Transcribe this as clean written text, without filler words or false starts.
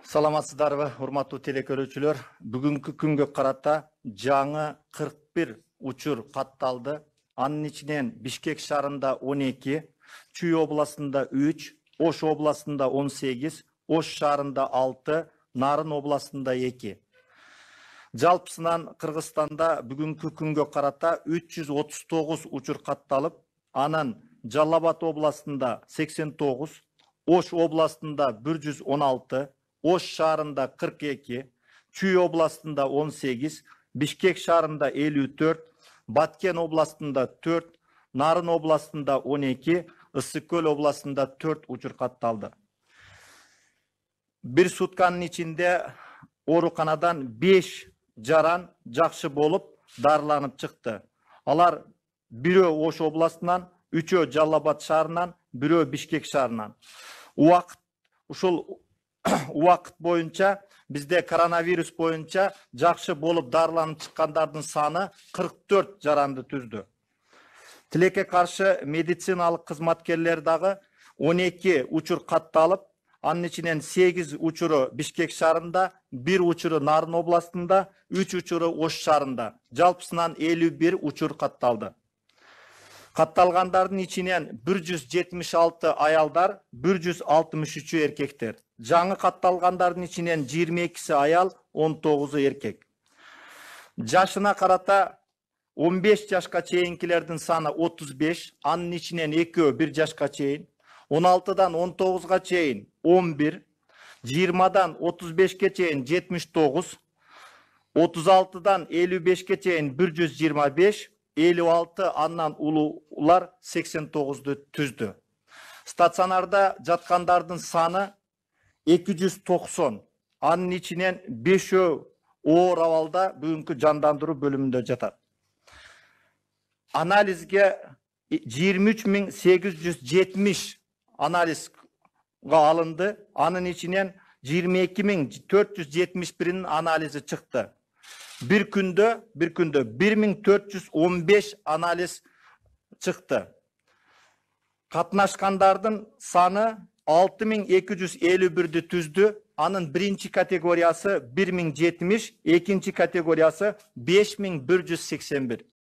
Саламатсыздарбы, урматтуу телекөрүүчүлөр. Бүгүнкү күнгө карата жаңы 41 учур катталды. Анын ичинен Бишкек шаарында 12, Чүй областында 3, Ош областында 18, Ош шаарында 6, Нарын областында 2. Жалпысынан Кыргызстанда бүгүнкү күнгө карата 339 учур катталып, анын Жалал Абад областында 89, Ош областында 116, Ош шаарында 42, Чүй областында 18, Бишкек шаарында 54, Баткен областында 4, Нарын областында 12, Ысык-Көл областында 4 учур катталды. Бир сутканын ичинде ооруканадан 5 жаран жакшы болуп дарыланып чыкты. Алар бирөө Ош областынан, 3-өө Жалал Абад шаарынан, 1-өө Бишкек шаарынан. Ушул убакыт боюнча бизде коронавирус боюнча жакшы болуп дарыланып чыккандардын саны 44 жаранды түздү. Тилекке каршы медициналык кызматкерлер дагы 12 учур катталып, анын ичинен 8 учуру Бишкек шаарында, 1 учуру Нарын областында, 3 учуру Ош шаарында. Жалпысынан 51 учур катталды. Катталгандардын ичинен 176 аялдар, 163 эркектер. Жаңы катталгандардын ичинен 22 аял, 19 эркек. Жашына карата 15 жашка чейинкилердин саны 35, анын ичинен 2-өө 1 жашка чейин, 16-дан 19-га чейин 11, 20-дан 35-ке чейин 79, 36-дан 55-ке чейин 125, 56 андан улуулар 89-ду түздү. Стационарда жаткандардын саны 290, анын ичинен 5-өө оор абалда бүгүнкү жандандыруу бөлүмүндө жатат. Анализге 23.870 анализга алынды, анын ичинен 22.471 анализи чыкты. Bir күндө 1415 анализ чыкты. Катнашкандардын саны 6251-ді түздү. Анын биринчи категориясы 1070, экинчи категориясы 5181.